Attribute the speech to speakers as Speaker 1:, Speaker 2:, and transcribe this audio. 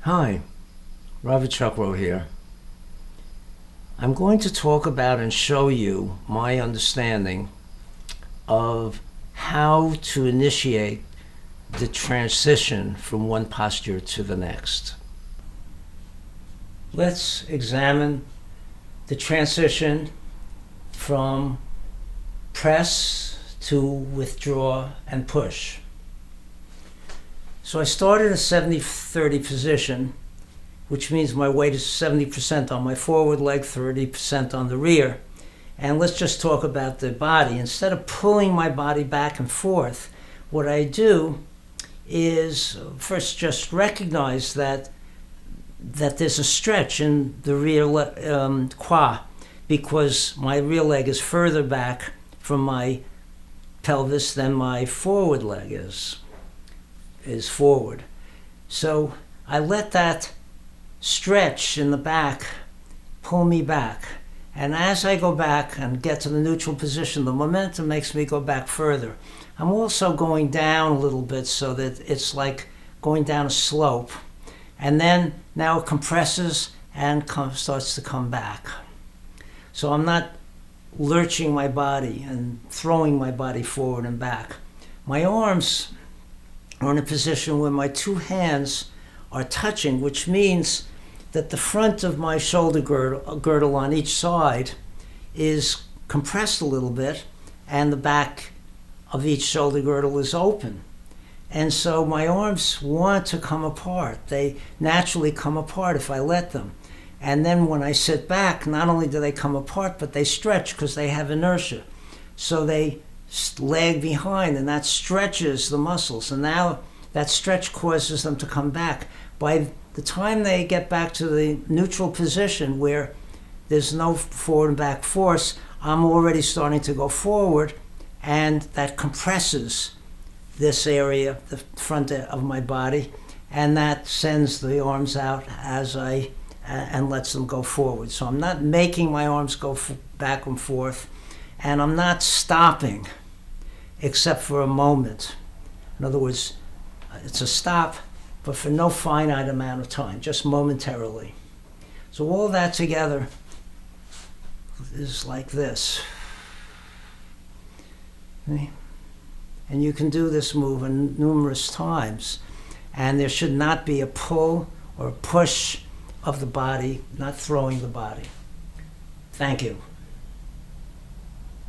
Speaker 1: Hi, Robert Chuckrow here. I'm going to talk about and show you my understanding of how to initiate the transition from one posture to the next. Let's examine the transition from press to withdraw and push. So I started a 70-30 position, which means my weight is 70% on my forward leg, 30% on the rear. And let's just talk about the body. Instead of pulling my body back and forth, what I do is first just recognize that there's a stretch in the rear quad, because my rear leg is further back from my pelvis than my forward leg is forward. So I let that stretch in the back pull me back. And as I go back and get to the neutral position, the momentum makes me go back further. I'm also going down a little bit so that it's like going down a slope. And then now it compresses and starts to come back. So I'm not lurching my body and throwing my body forward and back. My arms are in a position where my two hands are touching, which means that the front of my shoulder girdle on each side is compressed a little bit, and the back of each shoulder girdle is open. And so my arms want to come apart. They naturally come apart if I let them. And then when I sit back, not only do they come apart, but they stretch because they have inertia. So they lag behind, and that stretches the muscles. And now that stretch causes them to come back. By the time they get back to the neutral position where there's no forward and back force, I'm already starting to go forward, and that compresses this area, the front of my body, and that sends the arms out and lets them go forward. So I'm not making my arms go back and forth, and I'm not stopping except for a moment. In other words, it's a stop, but for no finite amount of time, just momentarily. So all that together is like this. And you can do this move numerous times, and there should not be a pull or a push of the body, not throwing the body. Thank you.